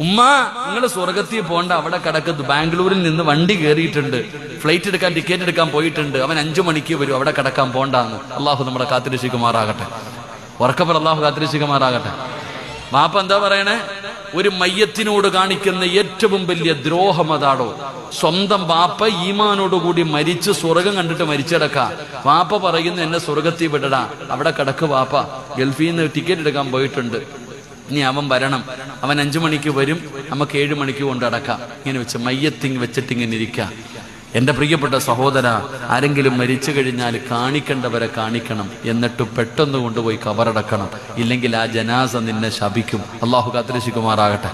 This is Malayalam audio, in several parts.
ഉമ്മ നിങ്ങൾ സ്വർഗത്തിൽ പോകണ്ട, അവിടെ കിടക്കുന്നു. ബാംഗ്ലൂരിൽ നിന്ന് വണ്ടി കയറിയിട്ടുണ്ട്, ഫ്ലൈറ്റ് എടുക്കാൻ ടിക്കറ്റ് എടുക്കാൻ പോയിട്ടുണ്ട്, അവൻ 5 മണിക്ക് വരും, അവിടെ കിടക്കാൻ പോണ്ടാന്ന്. അള്ളാഹു നമ്മുടെ കാത്തിരക്ഷിക്കുമാറാകട്ടെ. ഉറക്കപ്പറ അള്ളാഹു കാത്തിരക്ഷിക്കുമാറാകട്ടെ. വാപ്പ എന്താ പറയണേ? ഒരു മയ്യത്തിനോട് കാണിക്കുന്ന ഏറ്റവും വലിയ ദ്രോഹം അതാടോ. സ്വന്തം വാപ്പ ഈമാനോടുകൂടി മരിച്ച് സ്വർഗം കണ്ടിട്ട് മരിച്ചടക്ക. വാപ്പ പറയുന്ന എന്നെ സ്വർഗത്തിൽ വിടടാ, അവിടെ കിടക്ക് വാപ്പ, ഗൾഫിൽ നിന്ന് ടിക്കറ്റ് എടുക്കാൻ പോയിട്ടുണ്ട്, ഇനി അവൻ വരണം, അവൻ 5 മണിക്ക് വരും, നമുക്ക് 7 മണിക്ക് കൊണ്ടടക്കാം. ഇങ്ങനെ വെച്ച് മയ്യത്തിങ് വെച്ചിട്ടിങ്ങനെ ഇരിക്കുക. എന്റെ പ്രിയപ്പെട്ട സഹോദര, ആരെങ്കിലും മരിച്ചു കഴിഞ്ഞാൽ കാണിക്കേണ്ടവരെ കാണിക്കണം, എന്നിട്ട് പെട്ടെന്ന് കൊണ്ടുപോയി കബറടക്കണം. ഇല്ലെങ്കിൽ ആ ജനാസ നിന്നെ ശപിക്കും. അള്ളാഹു കാത്തിരക്ഷിക്കുമാറാകട്ടെ.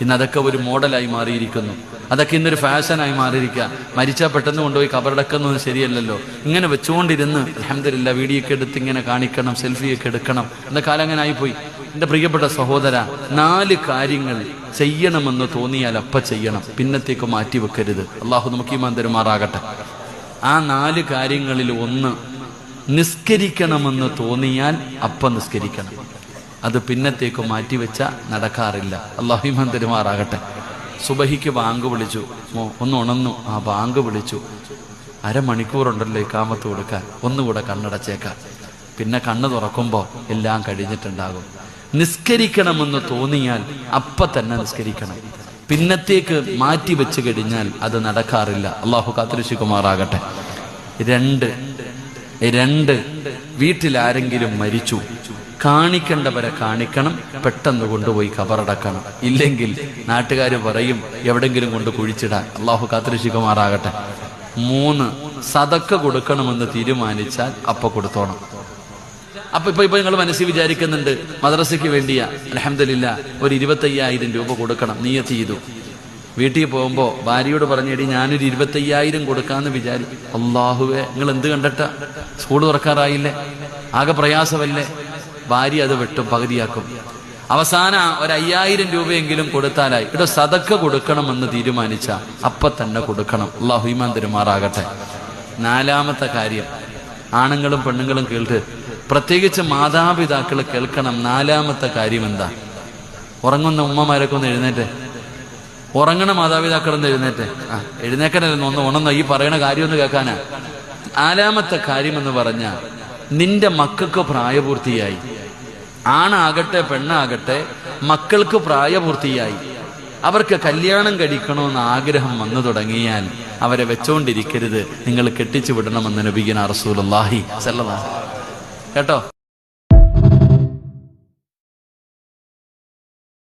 ഇന്ന് അതൊക്കെ ഒരു മോഡലായി മാറിയിരിക്കുന്നു. അതൊക്കെ ഇന്നൊരു ഫാഷനായി മാറിയിരിക്കുക. മരിച്ചാൽ പെട്ടെന്ന് കൊണ്ടുപോയി കബറടക്കുന്നതൊന്നും ശരിയല്ലല്ലോ. ഇങ്ങനെ വെച്ചുകൊണ്ടിരുന്ന് അൽഹംദുലില്ലാ വീഡിയോ ഒക്കെ എടുത്ത് ഇങ്ങനെ കാണിക്കണം, സെൽഫിയൊക്കെ എടുക്കണം എന്ന കാലം അങ്ങനെ ആയിപ്പോയി. എൻ്റെ പ്രിയപ്പെട്ട സഹോദര, 4 കാര്യങ്ങൾ ചെയ്യണമെന്ന് തോന്നിയാൽ അപ്പ ചെയ്യണം, പിന്നത്തേക്ക് മാറ്റി വെക്കരുത്. അള്ളാഹു നമുക്ക് ഈമാൻ തരുമാറാകട്ടെ. ആ 4 കാര്യങ്ങളിൽ ഒന്ന്, നിസ്കരിക്കണമെന്ന് തോന്നിയാൽ അപ്പ നിസ്കരിക്കണം. അത് പിന്നത്തേക്ക് മാറ്റിവെച്ച നടക്കാറില്ല. അള്ളാഹു ഈമാൻ തരുമാറാകട്ടെ. സുബഹിക്ക് ബാങ്ക് വിളിച്ചു, ഒന്ന് ഉണർന്നു, ആ ബാങ്ക് വിളിച്ചു, അരമണിക്കൂറുണ്ടല്ലോ ഇഖാമത്ത് കൊടുക്കാൻ, ഒന്നുകൂടെ കണ്ണടച്ചേക്കാം. പിന്നെ കണ്ണ് തുറക്കുമ്പോൾ എല്ലാം കഴിഞ്ഞിട്ടുണ്ടാകും. നിസ്കരിക്കണമെന്ന് തോന്നിയാൽ അപ്പ തന്നെ നിസ്കരിക്കണം. പിന്നത്തേക്ക് മാറ്റി വെച്ച് കഴിഞ്ഞാൽ അത് നടക്കാറില്ല. അള്ളാഹു കാത്തിരക്ഷിക്കുമാറാകട്ടെ. 2 വീട്ടിൽ ആരെങ്കിലും മരിച്ചു, കാണിക്കേണ്ടവരെ കാണിക്കണം, പെട്ടെന്ന് കൊണ്ടുപോയി കബറടക്കണം. ഇല്ലെങ്കിൽ നാട്ടുകാർ പറയും എവിടെങ്കിലും കൊണ്ട് കുഴിച്ചിടാൻ. അള്ളാഹു കാത്തിരക്ഷിക്കുമാറാകട്ടെ. 3 സദക്ക കൊടുക്കണമെന്ന് തീരുമാനിച്ചാൽ അപ്പ കൊടുത്തോണം. അപ്പൊ ഇപ്പൊ നിങ്ങൾ മനസ്സിൽ വിചാരിക്കുന്നുണ്ട് മദ്രസയ്ക്ക് വേണ്ടിയാ, അൽഹംദുലില്ലാ ഒരു 25,000 രൂപ കൊടുക്കണം, നിയ്യത്ത് ചെയ്തു. വീട്ടിൽ പോകുമ്പോൾ ഭാര്യയോട് പറഞ്ഞേടി ഞാനൊരു 25,000 കൊടുക്കാന്ന് വിചാരിക്കും. അള്ളാഹുവേ, നിങ്ങൾ എന്ത് കണ്ടിട്ടാ? സ്കൂൾ തുറക്കാറായില്ലേ, ആകെ പ്രയാസമല്ലേ? ഭാര്യ അത് വെട്ടും, പകുതിയാക്കും. അവസാനം ഒരു 5,000 രൂപയെങ്കിലും കൊടുത്താലായി. ഇവിടെ സദക്ക കൊടുക്കണമെന്ന് തീരുമാനിച്ച അപ്പ തന്നെ കൊടുക്കണം. അള്ളാഹു ഈമാൻ തരുമാറാകട്ടെ. 4ാമത്തെ കാര്യം, ആണുങ്ങളും പെണ്ണുങ്ങളും കേൾക്ക്, പ്രത്യേകിച്ച് മാതാപിതാക്കൾ കേൾക്കണം. 4ാമത്തെ കാര്യം എന്താ? ഉറങ്ങുന്ന ഉമ്മമാരൊക്കെ ഒന്ന് എഴുന്നേറ്റേ, ഉറങ്ങണ മാതാപിതാക്കളൊന്ന് എഴുന്നേറ്റേ. എഴുന്നേക്കണല്ലോ, ഒന്ന് ഉണർന്നോ, ഈ പറയണ കാര്യം ഒന്ന് കേൾക്കാനാ. 4ാമത്തെ കാര്യം എന്ന് പറഞ്ഞാൽ, നിന്റെ മക്കൾക്ക് പ്രായപൂർത്തിയായി, ആണാകട്ടെ പെണ്ണാകട്ടെ, മക്കൾക്ക് പ്രായപൂർത്തിയായി, അവർക്ക് കല്യാണം കഴിക്കണമെന്ന് ആഗ്രഹം വന്നു തുടങ്ങിയാൽ അവരെ വെച്ചോണ്ടിരിക്കരുത്, നിങ്ങൾ കെട്ടിച്ചു വിടണമെന്ന് നബിയുനാ റസൂലുള്ളാഹി സ്വല്ലല്ലാഹു അലൈഹി വസല്ലം. കേട്ടോ?